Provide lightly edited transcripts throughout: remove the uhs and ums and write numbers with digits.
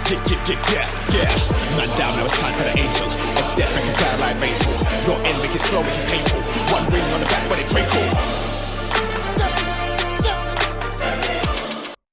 Yeah. Man down, now it's time for the angel of death, make a cloud like rainfall. Your end, make it slow, make it painful. One ring on the back, but it twinkle.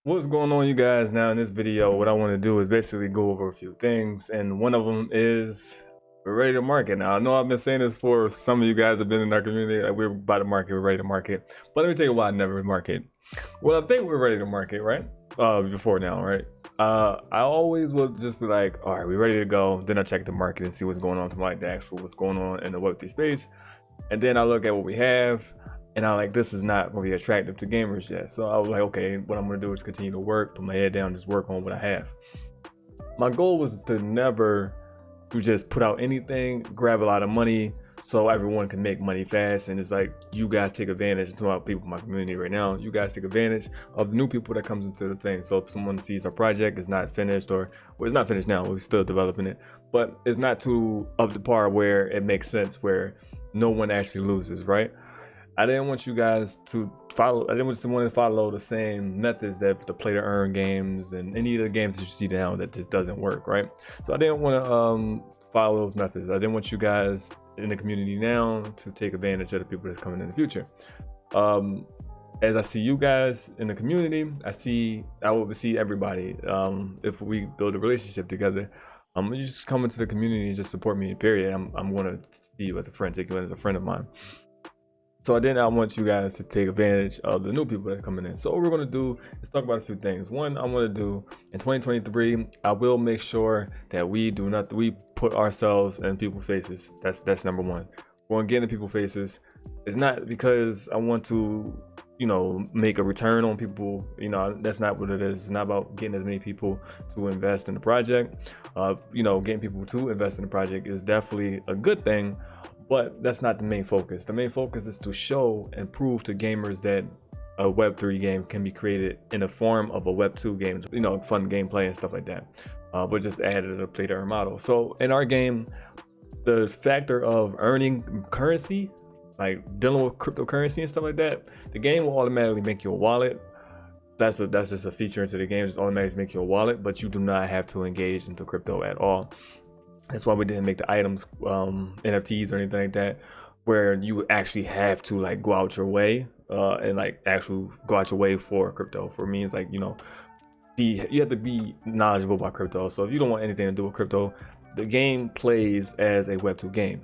What's going on, you guys? Now in this video, what I want to do is basically go over a few things, and one of them is we're ready to market. Now I know I've been saying this for some of you guys have been in our community, like we're about to market, we're ready to market. But let me tell you why I never market. Well, I think we're ready to market, right? Before now, right? I always will just be like, all right, we're ready to go. Then I check the market and see what's going on to like the actual what's going on in the Web3 space, and then I look at what we have. And I'm like, this is not going to be attractive to gamers yet. So I was like, okay, what I'm going to do is continue to work, put my head down, just work on what I have. My goal was to never just put out anything, grab a lot of money so everyone can make money fast. And it's like, you guys take advantage, I'm talking about people in my community right now, you guys take advantage of the new people that comes into the thing. So if someone sees our project is not finished, or well, it's not finished now, we're still developing it, but it's not too up to par where it makes sense, where no one actually loses, right? I didn't want you guys to follow, I didn't want someone to follow the same methods that the play to earn games and any of the games that you see now that just doesn't work, right? So I didn't want to follow those methods. I didn't want you guys in the community now to take advantage of the people that's coming in the future. As I see you guys in the community, I will see everybody. If we build a relationship together, you just come into the community and just support me, period. I'm going to see you as a friend, take you as a friend of mine. So then I want you guys to take advantage of the new people that are coming in. So what we're going to do is talk about a few things. One, I want to do in 2023, I will make sure that we put ourselves in people's faces. That's number one. We're going to get in people's faces. It's not because I want to, make a return on people. That's not what it is. It's not about getting as many people to invest in the project. Getting people to invest in the project is definitely a good thing. But that's not the main focus. The main focus is to show and prove to gamers that a Web3 game can be created in the form of a Web2 game, fun gameplay and stuff like that. But just added a play to earn model. So in our game, the factor of earning currency, like dealing with cryptocurrency and stuff like that, the game will automatically make you a wallet. That's just a feature into the game, just automatically make you a wallet, but you do not have to engage into crypto at all. That's why we didn't make the items NFTs or anything like that, where you actually have to like go out your way and like actually go out your way for crypto. For me, it's like, you have to be knowledgeable about crypto. So if you don't want anything to do with crypto, the game plays as a Web2 game.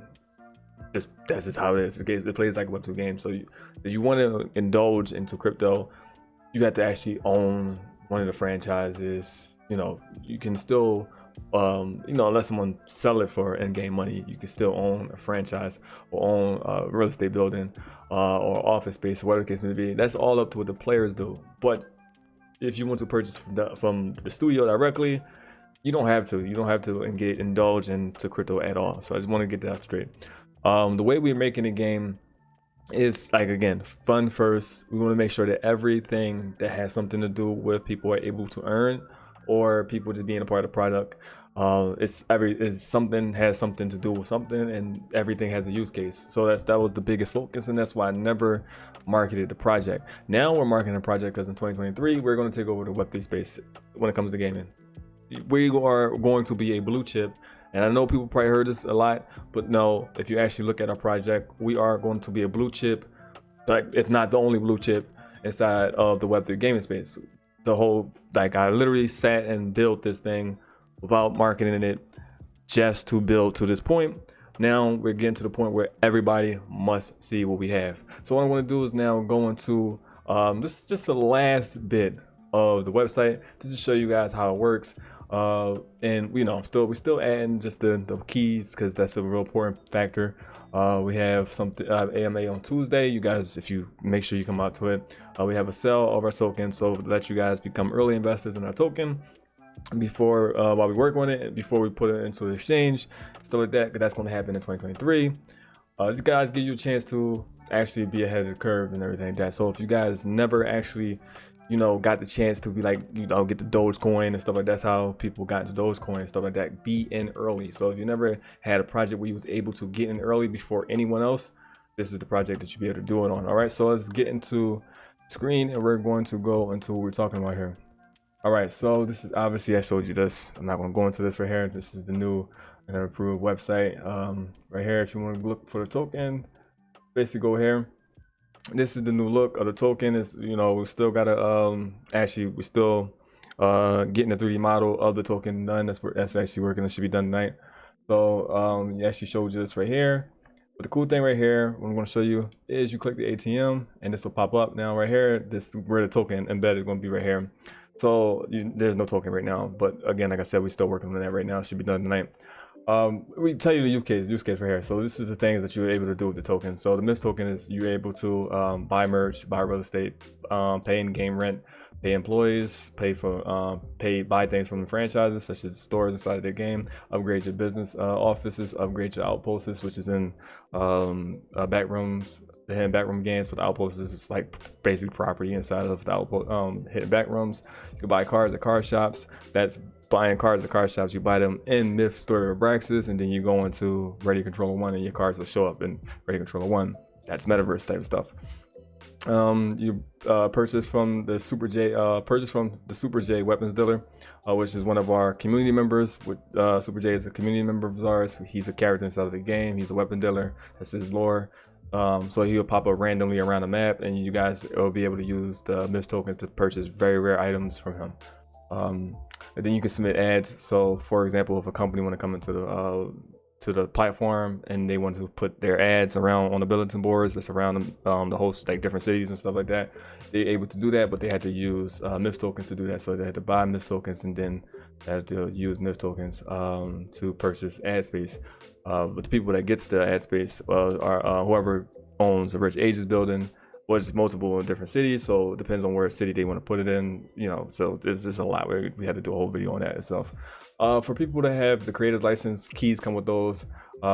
That's just how it is. It plays like a Web2 game. So if you want to indulge into crypto, you have to actually own one of the franchises. You can still unless someone sell it for in-game money, you can still own a franchise or own a real estate building or office space, or whatever the case may be. That's all up to what the players do. But if you want to purchase from the studio directly, you don't have to. You don't have to indulge into crypto at all. So I just want to get that straight. The way we're making the game is, like, again, fun first. We want to make sure that everything that has something to do with people are able to earn, or people just being a part of the product, something has something to do with something, and everything has a use case. So that was the biggest focus, and that's why I never marketed the project. Now we're marketing the project because in 2023 we're going to take over the Web3 space when it comes to gaming. We are going to be a blue chip, and I know people probably heard this a lot, but no, if you actually look at our project, we are going to be a blue chip, but if not the only blue chip inside of the Web3 gaming space. I literally sat and built this thing without marketing it, just to build to this point. Now we're getting to the point where everybody must see what we have. So what I want to do is now go into just the last bit of the website to just show you guys how it works. And we're still adding just the keys, because that's a real important factor. We have something AMA on Tuesday. You guys, if you make sure you come out to it, we have a sale of our token, so to let you guys become early investors in our token before while we work on it, before we put it into the exchange, stuff like that. That's going to happen in 2023. These guys give you a chance to actually be ahead of the curve and everything like that. So if you guys never actually got the chance to be like, get the Dogecoin and stuff like that. That's how people got into Dogecoin and stuff like that. Be in early. So if you never had a project where you was able to get in early before anyone else, this is the project that you'll be able to do it on. All right, so let's get into screen, and we're going to go into what we're talking about here. All right, so this is obviously I showed you this. I'm not going to go into this right here. This is the new and approved website. Right here, if you want to look for the token, basically go here. This is the new look of the token. Is we still gotta actually we're still getting the 3D model of the token done. That's actually working. It should be done tonight. So you actually showed you this right here. But the cool thing right here, what I'm going to show you is you click the ATM and this will pop up. Now right here, this where the token embedded is going to be right here. So there's no token right now, but again, like I said, we're still working on that right now. It should be done tonight. We tell you the use case right here. So this is the things that you're able to do with the token. So the MIST token is you're able to buy merch, buy real estate, pay in-game rent, pay employees, pay buy things from the franchises such as stores inside of their game, upgrade your business offices, upgrade your outposts, which is in back rooms. The hidden backroom game, so the outpost is just like basic property inside of the outpost, hidden back rooms. You can buy cars at car shops. That's buying cars at car shops. You buy them in Myth Store of Abraxas, and then you go into Ready Controller 1 and your cars will show up in Ready Controller 1. That's metaverse type of stuff. You purchase from the Super J weapons dealer, which is one of our community members. Super J is a community member of ours. He's a character inside of the game. He's a weapon dealer. That's his lore. So he'll pop up randomly around the map, and you guys will be able to use the MIST tokens to purchase very rare items from him. And then you can submit ads. So for example, if a company want to come into the platform and they want to put their ads around on the bulletin boards that's around the host, like different cities and stuff like that, they're able to do that, but they had to use MIST tokens to do that. So they had to buy MIST tokens and then they had to use MIST tokens to purchase ad space. But the people that gets the ad space are whoever owns the Rich Ages building, which is multiple in different cities. So it depends on where city they want to put it in. So there's just a lot where we had to do a whole video on that itself. For people that have the creators license, keys come with those.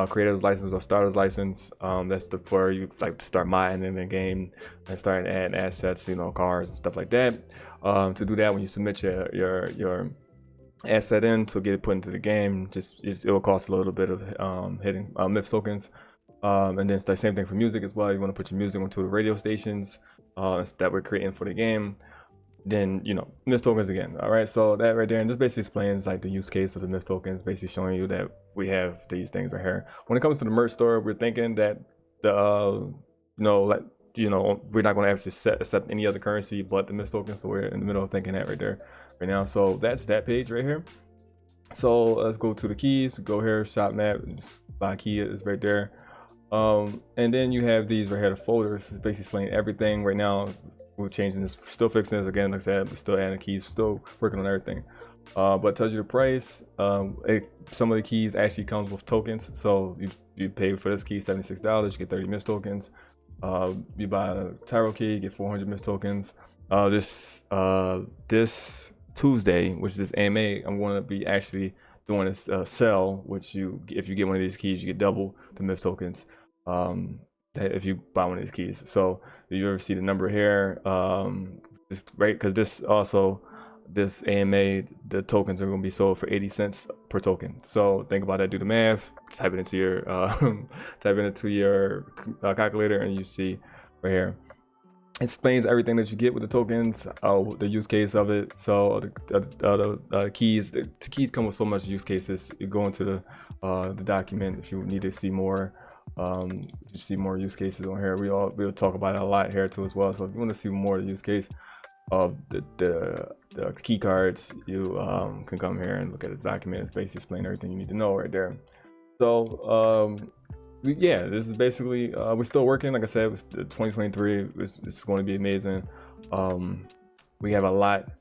Creators license or starters license. That's for you like to start mining in the game and start adding assets, cars and stuff like that. To do that, when you submit your asset in to get it put into the game, it will cost a little bit of hitting MIF tokens. And then it's the same thing for music as well. You want to put your music onto the radio stations that we're creating for the game. Then MIF tokens again. All right, so that right there, and this basically explains like the use case of the MIF tokens, basically showing you that we have these things right here. When it comes to the merch store, we're thinking that we're not going to actually accept any other currency but the MIF token. So we're in the middle of thinking that right there right now. So that's that page right here. So let's go to the keys. Go here, shop map, buy key is right there. And then you have these right here, the folders. It's basically explaining everything right now. We're changing this, still fixing this again. Like I said, we're still adding keys, still working on everything. But it tells you the price. Some of the keys actually comes with tokens. So you pay for this key $76, you get 30 MIST tokens. You buy a Tyro key, you get 400 MIST tokens. This Tuesday, which is this AMA, I'm going to be actually doing this sell, which if you get one of these keys, you get double the MIST tokens. If you buy one of these keys. So if you ever see the number here, it's right, because this AMA, the tokens are going to be sold for 80 cents per token. So think about that, do the math, type it into your calculator, and you see right here. It explains everything that you get with the tokens, the use case of it. So the keys come with so much use cases. You go into the document if you need to see more. You see more use cases on here. We'll talk about it a lot here too as well. So if you want to see more of the use case of the key cards, you can come here and look at this document. It's basically explain everything you need to know right there. So yeah, this is basically we're still working. Like I said, it's 2023. It's going to be amazing. We have a lot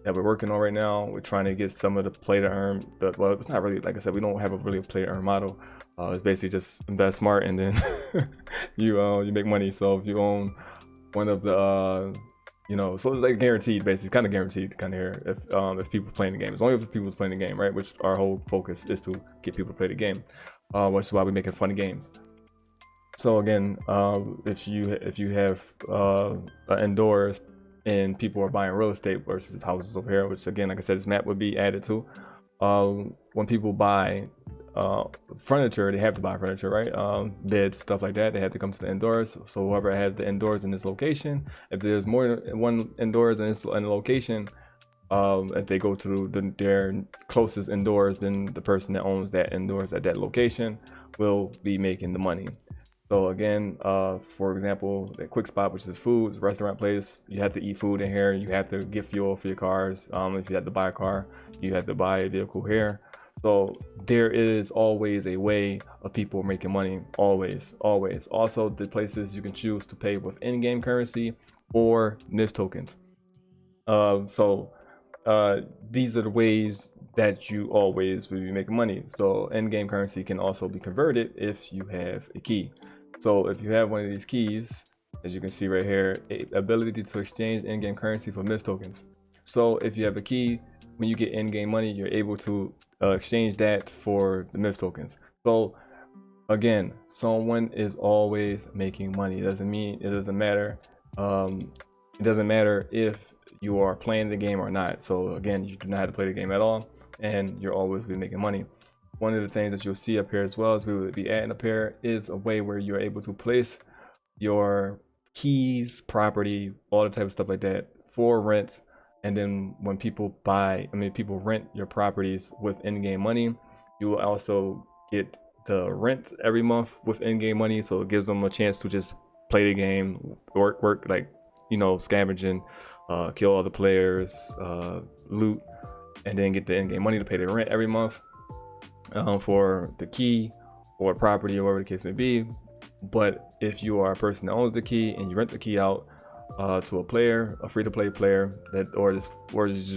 that we're working on right now. We're trying to get some of the play to earn. Well, it's not really, like I said, we don't have a really play to earn model. It's basically just invest smart and then you make money. So if you own one of the so it's like guaranteed, basically, kind of guaranteed kind of here if people playing the game. It's only if people's playing the game, right? Which our whole focus is to get people to play the game, which is why we're making funny games. So again, if you have indoors and people are buying real estate versus houses over here, which again, like I said, this map would be added to. When people buy furniture, they have to buy furniture, right? Beds, stuff like that, they have to come to the indoors. So whoever has the indoors in this location, if there's more than one indoors in the location, If they go to their closest indoors, then the person that owns that indoors at that location will be making the money. So again, for example, the quick spot, which is foods, restaurant place, you have to eat food in here. You have to get fuel for your cars. If you have to buy a car, you have to buy a vehicle here. So there is always a way of people making money, always, always. Also, the places you can choose to pay with in-game currency or MIF tokens. These are the ways that you always will be making money. So in-game currency can also be converted if you have a key. So if you have one of these keys, as you can see right here, ability to exchange in-game currency for MIF tokens. So if you have a key, when you get in-game money, you're able to exchange that for the MIF tokens. So again, someone is always making money. It doesn't matter. It doesn't matter if you are playing the game or not. So again, you do not have to play the game at all, and you're always be making money. One of the things that you'll see up here as well as we will be adding up here is a way where you're able to place your keys, property, all the type of stuff like that for rent. And then when people people rent your properties with in-game money, you will also get the rent every month with in-game money. So it gives them a chance to just play the game, work like, you know, scavenging, kill other players, loot, and then get the in-game money to pay the rent every month for the key or property or whatever the case may be. But if you are a person that owns the key and you rent the key out to a player, a free-to-play player, or just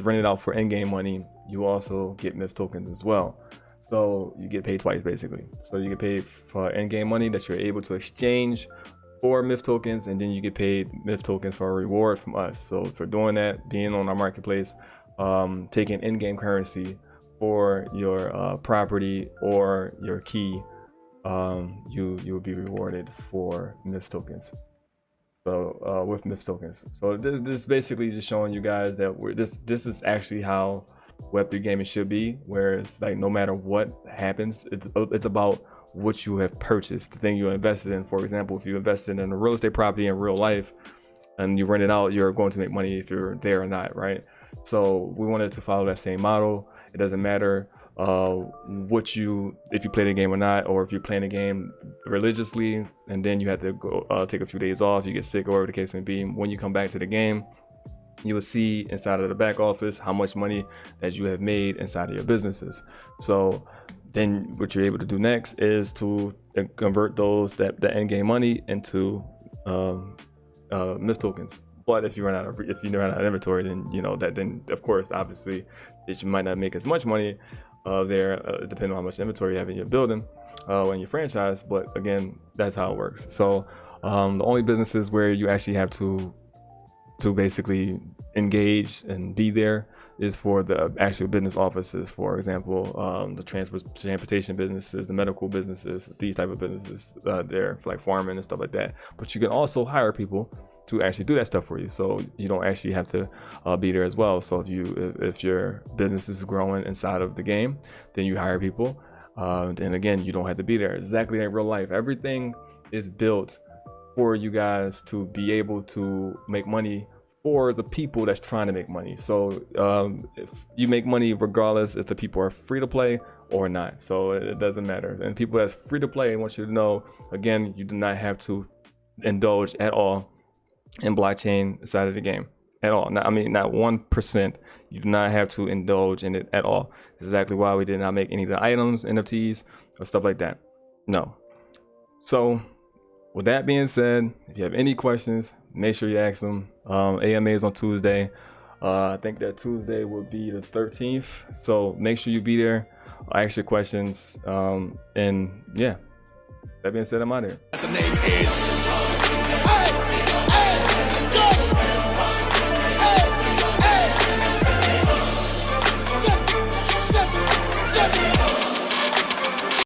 rent it out for in-game money, you also get MIF tokens as well. So you get paid twice basically. So you get paid for in-game money that you're able to exchange for MIF tokens, and then you get paid MIF tokens for a reward from us. So for doing that, being on our marketplace, taking in-game currency for your property or your key, you will be rewarded for MIF tokens. So with MIF tokens. So this is basically just showing you guys that this is actually how Web3 gaming should be, where it's like no matter what happens, it's about what you have purchased, the thing you invested in. For example, if you invested in a real estate property in real life and you rent it out, you're going to make money if you're there or not, right? So we wanted to follow that same model. It doesn't matter if you play the game or not, or if you're playing the game religiously and then you have to go take a few days off, you get sick or whatever the case may be. When you come back to the game, you will see inside of the back office how much money that you have made inside of your businesses. So then what you're able to do next is to convert the in-game money into MIF tokens. But if you run out of inventory, then then of course obviously that you might not make as much money there, depending on how much inventory you have in your building in your franchise. But again, that's how it works. So the only businesses where you actually have to basically engage and be there is for the actual business offices. For example, the transportation businesses, the medical businesses, these type of businesses there, for like farming and stuff like that. But you can also hire people to actually do that stuff for you, so you don't actually have to be there as well. So if your business is growing inside of the game, then you hire people. Then again, you don't have to be there. Exactly like real life. Everything is built for you guys to be able to make money for the people that's trying to make money. So if you make money regardless if the people are free to play or not. So it doesn't matter. And people that's free to play, I want you to know, again, you do not have to indulge at all in blockchain side of the game at all. Not 1%. You do not have to indulge in it at all. This is exactly why we did not make any of the items, NFTs, or stuff like that. No. So with that being said, if you have any questions, make sure you ask them. AMA is on Tuesday. I think that Tuesday will be the 13th. So make sure you be there. Ask your questions. And yeah, that being said, I'm out of here. The name is